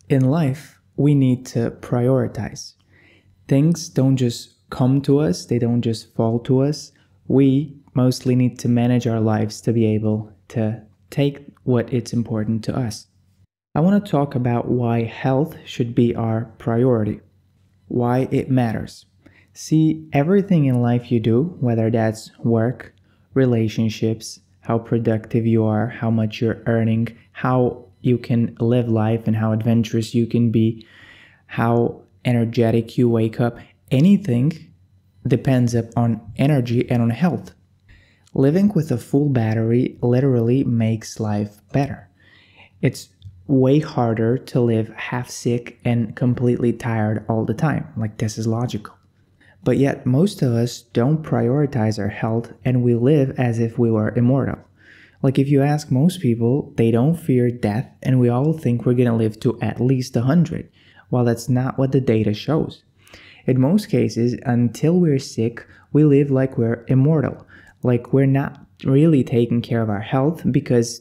In life, we need to prioritize. Things don't just come to us, they don't just fall to us. We mostly need to manage our lives to be able to take what is important to us. I want to talk about why health should be our priority, why it matters. See, everything in life you do, whether that's work, relationships, how productive you are, how much you're earning, how you can live life and how adventurous you can be, how energetic you wake up, anything depends upon energy and on health. Living with a full battery literally makes life better. It's way harder to live half sick and completely tired all the time. Like, this is logical. But yet, most of us don't prioritize our health and we live as if we were immortal. Like, if you ask most people, they don't fear death and we all think we're gonna live to at least 100. While that's not what the data shows. In most cases, until we're sick, we live like we're immortal. Like, we're not really taking care of our health because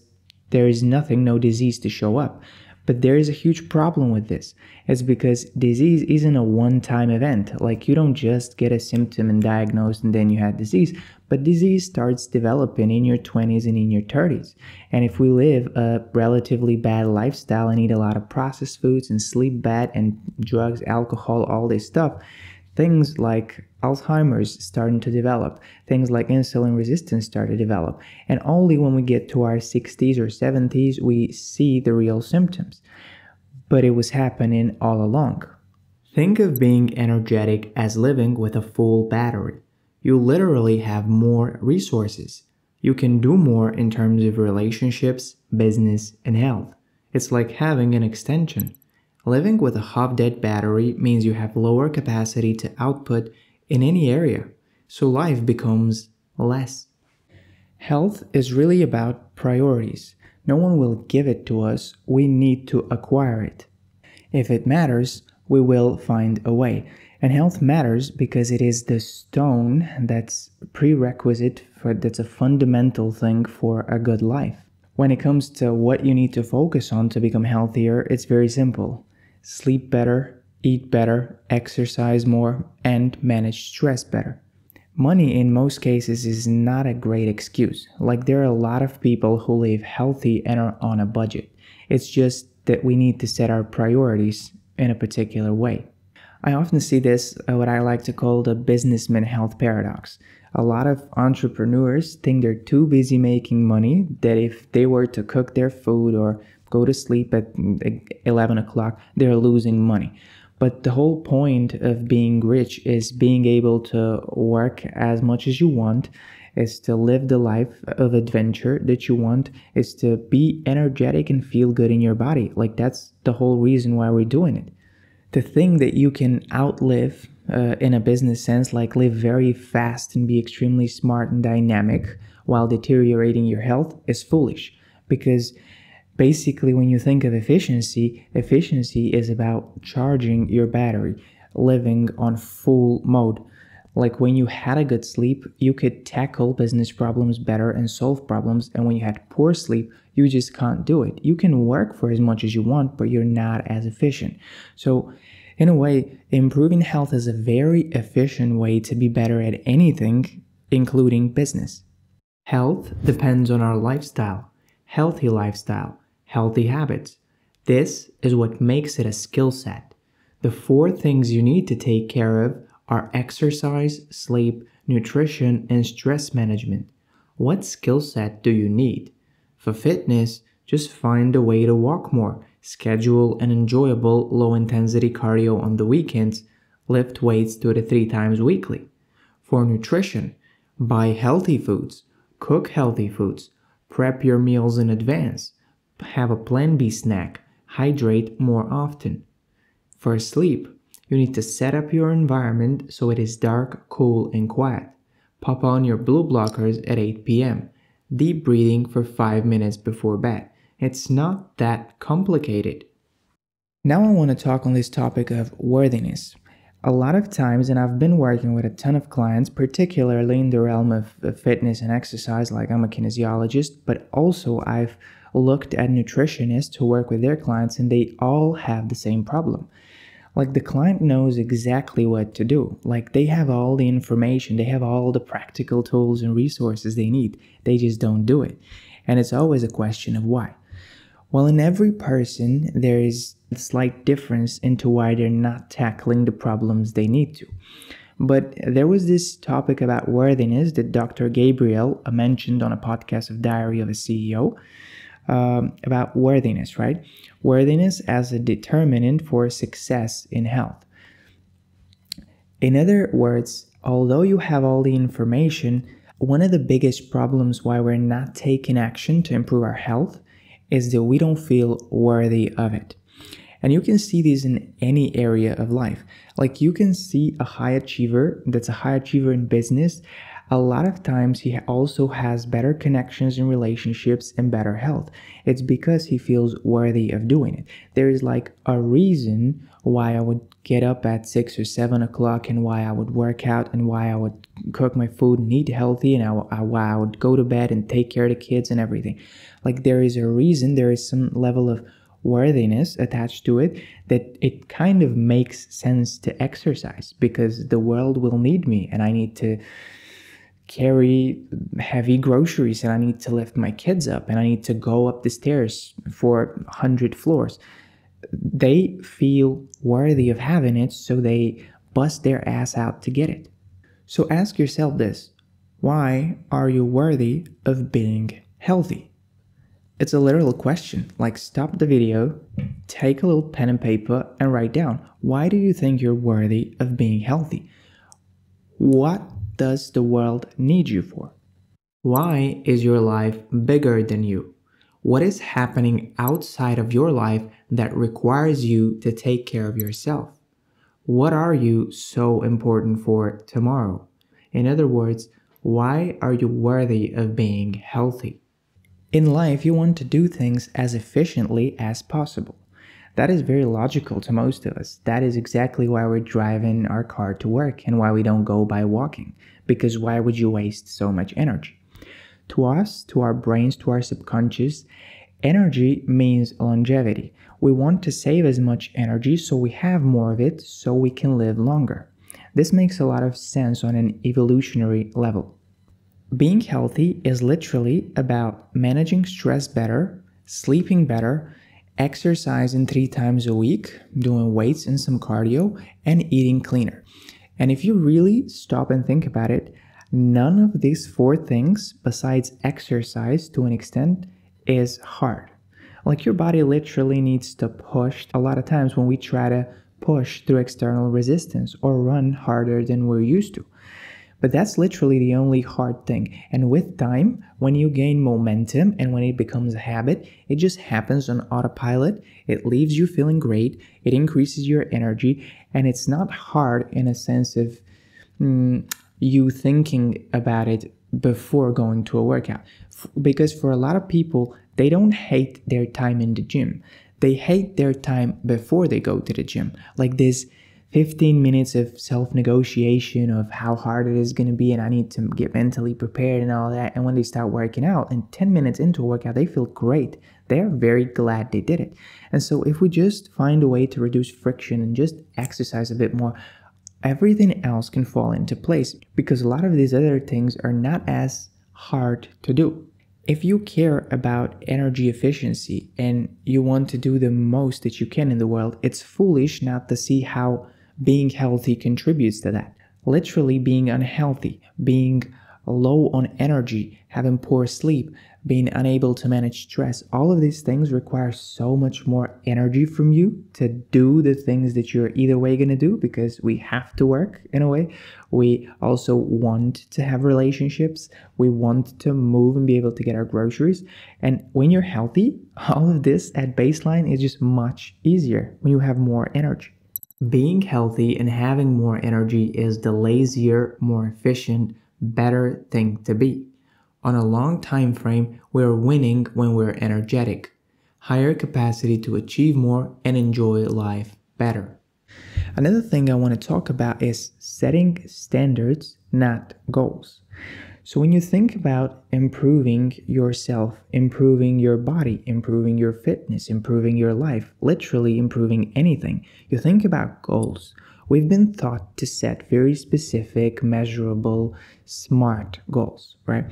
there is nothing, no disease to show up. But there is a huge problem with this. It's because disease isn't a one-time event. Like, you don't just get a symptom and diagnosed and then you had disease. But disease starts developing in your 20s and in your 30s. And if we live a relatively bad lifestyle and eat a lot of processed foods and sleep bad and drugs, alcohol, all this stuff, things like Alzheimer's starting to develop, things like insulin resistance start to develop. And only when we get to our 60s or 70s, we see the real symptoms. But it was happening all along. Think of being energetic as living with a full battery. You literally have more resources. You can do more in terms of relationships, business, and health. It's like having an extension. Living with a half-dead battery means you have lower capacity to output in any area, so life becomes less. Health is really about priorities. No one will give it to us, we need to acquire it. If it matters, we will find a way. And health matters because it is the stone that's that's a fundamental thing for a good life. When it comes to what you need to focus on to become healthier, it's very simple. Sleep better, eat better, exercise more, and manage stress better. Money in most cases is not a great excuse. Like, there are a lot of people who live healthy and are on a budget. It's just that we need to set our priorities in a particular way. I often see this, what I like to call the businessman health paradox. A lot of entrepreneurs think they're too busy making money that if they were to cook their food or go to sleep at 11 o'clock, they're losing money. But the whole point of being rich is being able to work as much as you want, is to live the life of adventure that you want, is to be energetic and feel good in your body. Like, that's the whole reason why we're doing it. To think that you can outlive in a business sense, like live very fast and be extremely smart and dynamic while deteriorating your health, is foolish. Because basically, when you think of efficiency is about charging your battery, living on full mode. Like, when you had a good sleep, you could tackle business problems better and solve problems. And when you had poor sleep, you just can't do it. You can work for as much as you want, but you're not as efficient. So, in a way, improving health is a very efficient way to be better at anything, including business. Health depends on our lifestyle, healthy habits. This is what makes it a skill set. The 4 things you need to take care of are exercise, sleep, nutrition, and stress management. What skill set do you need? For fitness, just find a way to walk more, schedule an enjoyable low-intensity cardio on the weekends, lift weights 2 to 3 times weekly. For nutrition, buy healthy foods, cook healthy foods, prep your meals in advance, have a Plan B snack, hydrate more often. For sleep, you need to set up your environment so it is dark, cool, and quiet. Pop on your blue blockers at 8 p.m. Deep breathing for 5 minutes before bed. It's not that complicated. Now I want to talk on this topic of worthiness. A lot of times, and I've been working with a ton of clients, particularly in the realm of fitness and exercise, like I'm a kinesiologist, but also I've looked at nutritionists who work with their clients, and they all have the same problem. Like, the client knows exactly what to do. Like, they have all the information, they have all the practical tools and resources they need. They just don't do it. And it's always a question of why. Well, in every person, there is a slight difference into why they're not tackling the problems they need to. But there was this topic about worthiness that Dr. Gabriel mentioned on a podcast of Diary of a CEO, about worthiness, right? Worthiness as a determinant for success in health. In other words, although you have all the information, one of the biggest problems why we're not taking action to improve our health is that we don't feel worthy of it. And you can see this in any area of life. Like, you can see a high achiever that's a high achiever in business. A lot of times he also has better connections in relationships and better health. It's because he feels worthy of doing it. There is like a reason why I would get up at 6 or 7 o'clock, and why I would work out, and why I would cook my food and eat healthy, and why I would go to bed and take care of the kids and everything. Like, there is a reason, there is some level of worthiness attached to it, that it kind of makes sense to exercise, because the world will need me, and I need to carry heavy groceries, and I need to lift my kids up, and I need to go up the stairs for 100 floors. They feel worthy of having it, so they bust their ass out to get it. So ask yourself this: why are you worthy of being healthy? It's a literal question. Like, stop the video, take a little pen and paper, and write down, why do you think you're worthy of being healthy? What does the world need you for? Why is your life bigger than you? What is happening outside of your life that requires you to take care of yourself? What are you so important for tomorrow? In other words, why are you worthy of being healthy? In life, you want to do things as efficiently as possible. That is very logical to most of us. That is exactly why we're driving our car to work and why we don't go by walking. Because why would you waste so much energy? To us, to our brains, to our subconscious, energy means longevity. We want to save as much energy so we have more of it, so we can live longer. This makes a lot of sense on an evolutionary level. Being healthy is literally about managing stress better, sleeping better, exercising 3 times a week, doing weights and some cardio, and eating cleaner. And if you really stop and think about it, none of these 4 things, besides exercise to an extent, is hard. Like, your body literally needs to push. A lot of times when we try to push through external resistance or run harder than we're used to. But that's literally the only hard thing. And with time, when you gain momentum and when it becomes a habit, it just happens on autopilot. It leaves you feeling great. It increases your energy. And it's not hard in a sense of you thinking about it before going to a workout. Because for a lot of people, they don't hate their time in the gym. They hate their time before they go to the gym. Like this 15 minutes of self-negotiation of how hard it is going to be, and I need to get mentally prepared and all that. And when they start working out, and 10 minutes into a workout, they feel great. They're very glad they did it. And so if we just find a way to reduce friction and just exercise a bit more, everything else can fall into place, because a lot of these other things are not as hard to do. If you care about energy efficiency and you want to do the most that you can in the world, it's foolish not to see how being healthy contributes to that. Literally being unhealthy, being low on energy, having poor sleep, being unable to manage stress, all of these things require so much more energy from you to do the things that you're either way going to do, because we have to work in a way. We also want to have relationships. We want to move and be able to get our groceries. And when you're healthy, all of this at baseline is just much easier when you have more energy. Being healthy and having more energy is the lazier, more efficient, better thing to be. On a long time frame, we're winning when we're energetic, higher capacity to achieve more and enjoy life better. Another thing I want to talk about is setting standards, not goals. So when you think about improving yourself, improving your body, improving your fitness, improving your life, literally improving anything, you think about goals. We've been taught to set very specific, measurable, smart goals, right?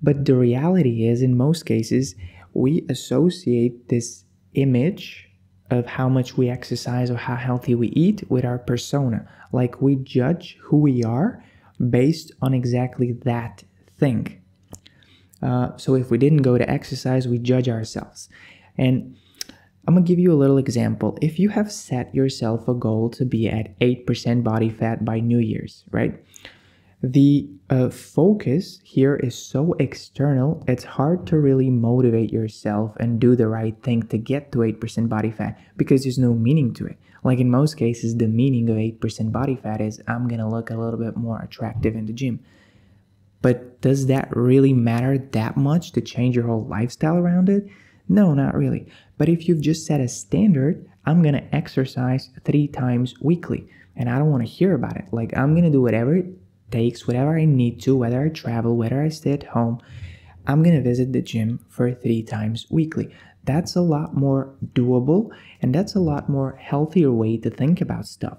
But the reality is, in most cases, we associate this image of how much we exercise or how healthy we eat with our persona. Like we judge who we are based on exactly that thing. So if we didn't go to exercise, we judge ourselves. And I'm gonna give you a little example. If you have set yourself a goal to be at 8% body fat by New Year's, right? The focus here is so external, it's hard to really motivate yourself and do the right thing to get to 8% body fat because there's no meaning to it. Like in most cases, the meaning of 8% body fat is I'm gonna look a little bit more attractive in the gym. But does that really matter that much to change your whole lifestyle around it? No, not really. But if you've just set a standard, I'm gonna exercise 3 times weekly, and I don't wanna hear about it. Like I'm gonna do whatever it takes, whatever I need to, whether I travel, whether I stay at home, I'm gonna visit the gym for 3 times weekly. That's a lot more doable, and that's a lot more healthier way to think about stuff.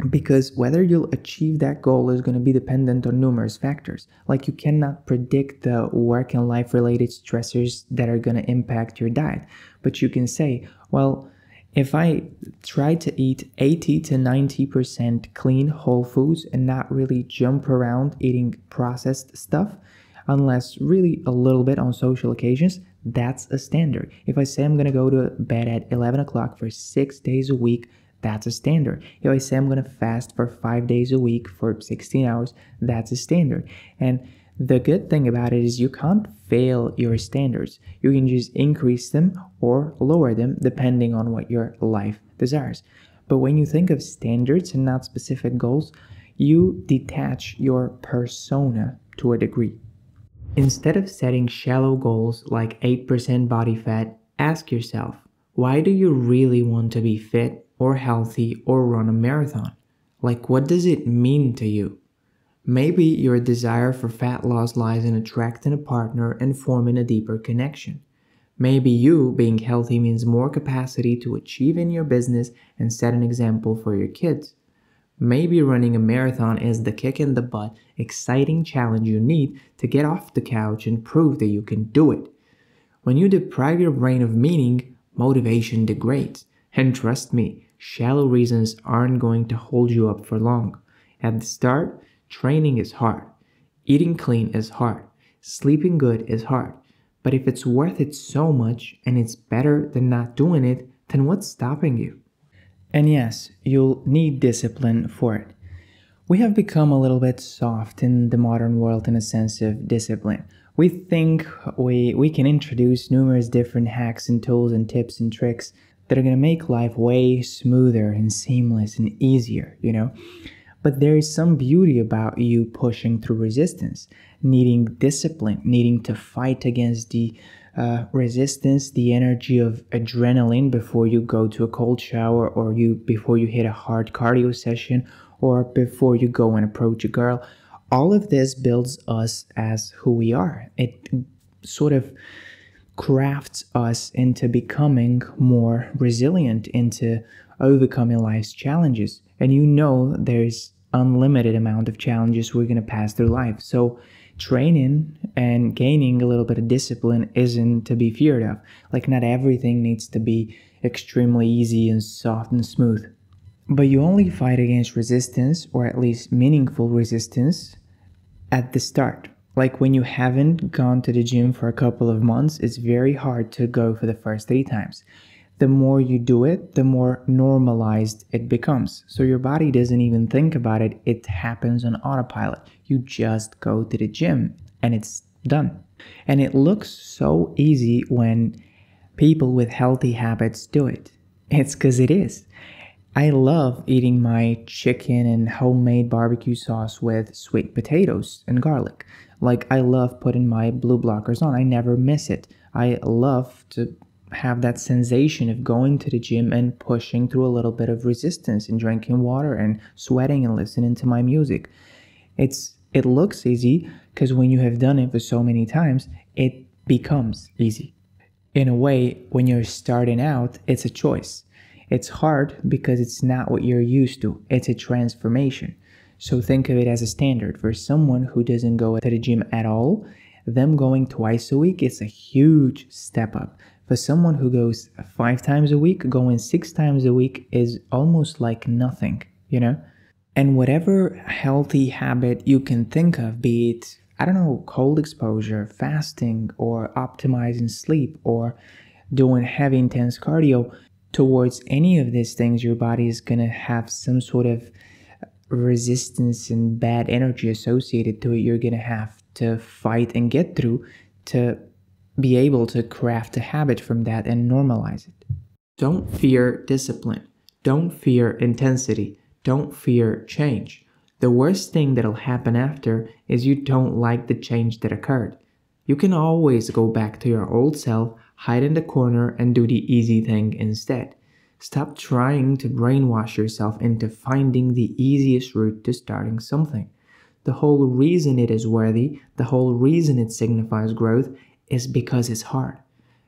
Because whether you'll achieve that goal is going to be dependent on numerous factors. Like you cannot predict the work and life related stressors that are going to impact your diet. But you can say, well, if I try to eat 80 to 90% clean whole foods and not really jump around eating processed stuff, unless really a little bit on social occasions, that's a standard. If I say I'm going to go to bed at 11 o'clock for 6 days a week, that's a standard. If I say I'm going to fast for 5 days a week for 16 hours, that's a standard. And the good thing about it is you can't fail your standards. You can just increase them or lower them depending on what your life desires. But when you think of standards and not specific goals, you detach your persona to a degree. Instead of setting shallow goals like 8% body fat, ask yourself, why do you really want to be fit or healthy or run a marathon? Like, what does it mean to you? Maybe your desire for fat loss lies in attracting a partner and forming a deeper connection. Maybe you being healthy means more capacity to achieve in your business and set an example for your kids. Maybe running a marathon is the kick in the butt, exciting challenge you need to get off the couch and prove that you can do it. When you deprive your brain of meaning, motivation degrades. And trust me, shallow reasons aren't going to hold you up for long. At the start, training is hard. Eating clean is hard. Sleeping good is hard. But if it's worth it so much and it's better than not doing it, then what's stopping you? And yes, you'll need discipline for it. We have become a little bit soft in the modern world in a sense of discipline. We think we can introduce numerous different hacks and tools and tips and tricks that are going to make life way smoother and seamless and easier, But there is some beauty about you pushing through resistance, needing discipline, needing to fight against the resistance, the energy of adrenaline before you go to a cold shower or before you hit a hard cardio session or before you go and approach a girl. All of this builds us as who we are. It sort of crafts us into becoming more resilient, into overcoming life's challenges. And there's unlimited amount of challenges we're going to pass through life. So training and gaining a little bit of discipline isn't to be feared of. Like not everything needs to be extremely easy and soft and smooth. But you only fight against resistance, or at least meaningful resistance, at the start. Like when you haven't gone to the gym for a couple of months, it's very hard to go for the first 3 times. The more you do it, the more normalized it becomes. So your body doesn't even think about it. It happens on autopilot. You just go to the gym and it's done. And it looks so easy when people with healthy habits do it. It's because it is. I love eating my chicken and homemade barbecue sauce with sweet potatoes and garlic. Like I love putting my blue blockers on. I never miss it. I love to have that sensation of going to the gym and pushing through a little bit of resistance and drinking water and sweating and listening to my music. It's It looks easy because when you have done it for so many times, it becomes easy. In a way, when you're starting out, it's a choice. It's hard because it's not what you're used to. It's a transformation. So think of it as a standard. For someone who doesn't go to the gym at all, them going twice a week is a huge step up. For someone who goes 5 times a week, going 6 times a week is almost like nothing, you know? And whatever healthy habit you can think of, be it, I don't know, cold exposure, fasting, or optimizing sleep, or doing heavy intense cardio, towards any of these things, your body is going to have some sort of resistance and bad energy associated to it. You're going to have to fight and get through to be able to craft a habit from that and normalize it. Don't fear discipline. Don't fear intensity. Don't fear change. The worst thing that'll happen after is you don't like the change that occurred. You can always go back to your old self, hide in the corner, and do the easy thing instead. Stop trying to brainwash yourself into finding the easiest route to starting something. The whole reason it is worthy, the whole reason it signifies growth, is because it's hard.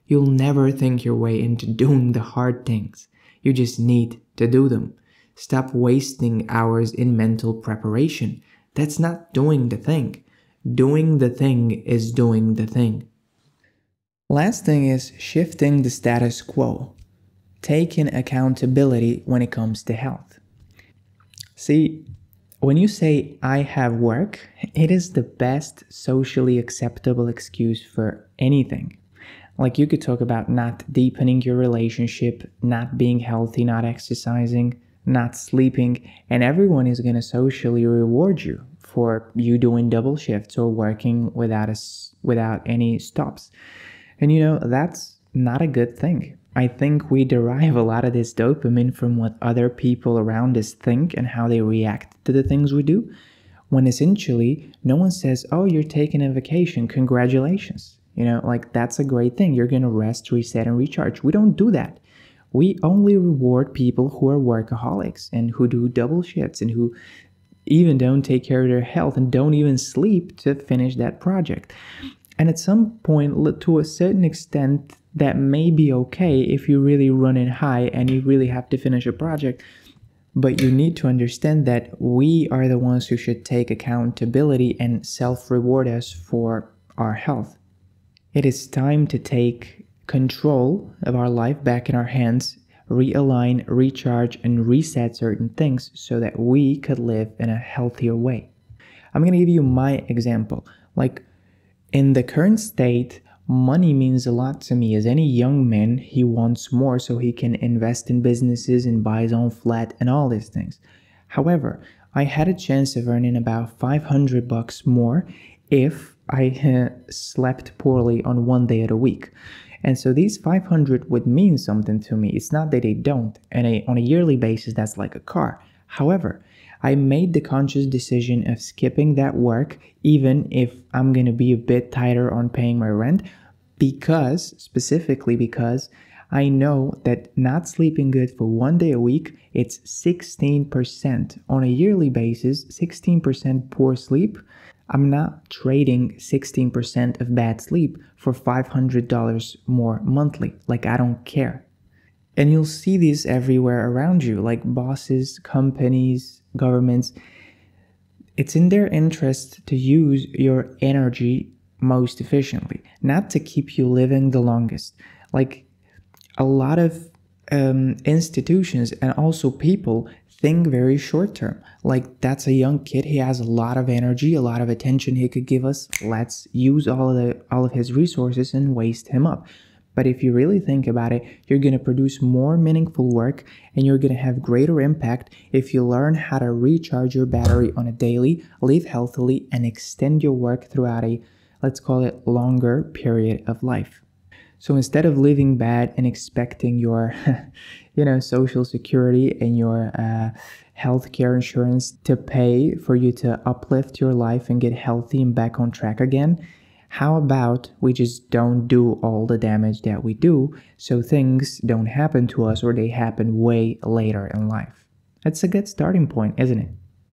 You'll never think your way into doing the hard things. You just need to do them. Stop wasting hours in mental preparation. That's not doing the thing. Doing the thing is doing the thing. Last thing is shifting the status quo. Taking accountability when it comes to health. See, when you say, I have work, it is the best socially acceptable excuse for anything. Like, you could talk about not deepening your relationship, not being healthy, not exercising, not sleeping, and everyone is going to socially reward you for you doing double shifts or working without any stops. And that's not a good thing. I think we derive a lot of this dopamine from what other people around us think and how they react to the things we do, when essentially no one says, oh, you're taking a vacation, congratulations. That's a great thing. You're going to rest, reset, and recharge. We don't do that. We only reward people who are workaholics and who do double shifts and who even don't take care of their health and don't even sleep to finish that project. And at some point, to a certain extent, that may be okay if you really run it high and you really have to finish a project. But you need to understand that we are the ones who should take accountability and self-reward us for our health. It is time to take control of our life back in our hands, realign, recharge, and reset certain things so that we could live in a healthier way. I'm going to give you my example. In the current state, money means a lot to me. As any young man, he wants more so he can invest in businesses and buy his own flat and all these things. However, I had a chance of earning about $500 more if I slept poorly on one day of the week. And so these 500 would mean something to me. It's not that they don't. And on a yearly basis, that's like a car. However, I made the conscious decision of skipping that work, even if I'm going to be a bit tighter on paying my rent, specifically because I know that not sleeping good for one day a week, it's 16% on a yearly basis, 16% poor sleep. I'm not trading 16% of bad sleep for $500 more monthly. I don't care. And you'll see these everywhere around you, like bosses, companies, governments. It's in their interest to use your energy most efficiently, not to keep you living the longest. A lot of institutions and also people think very short term. That's a young kid, he has a lot of energy, a lot of attention he could give us. Let's use all of his resources and waste him up. But if you really think about it, you're going to produce more meaningful work and you're going to have greater impact if you learn how to recharge your battery on a daily, live healthily, and extend your work throughout a, let's call it, longer period of life. So instead of living bad and expecting your, social security and your healthcare insurance to pay for you to uplift your life and get healthy and back on track again, how about we just don't do all the damage that we do so things don't happen to us or they happen way later in life? That's a good starting point, isn't it?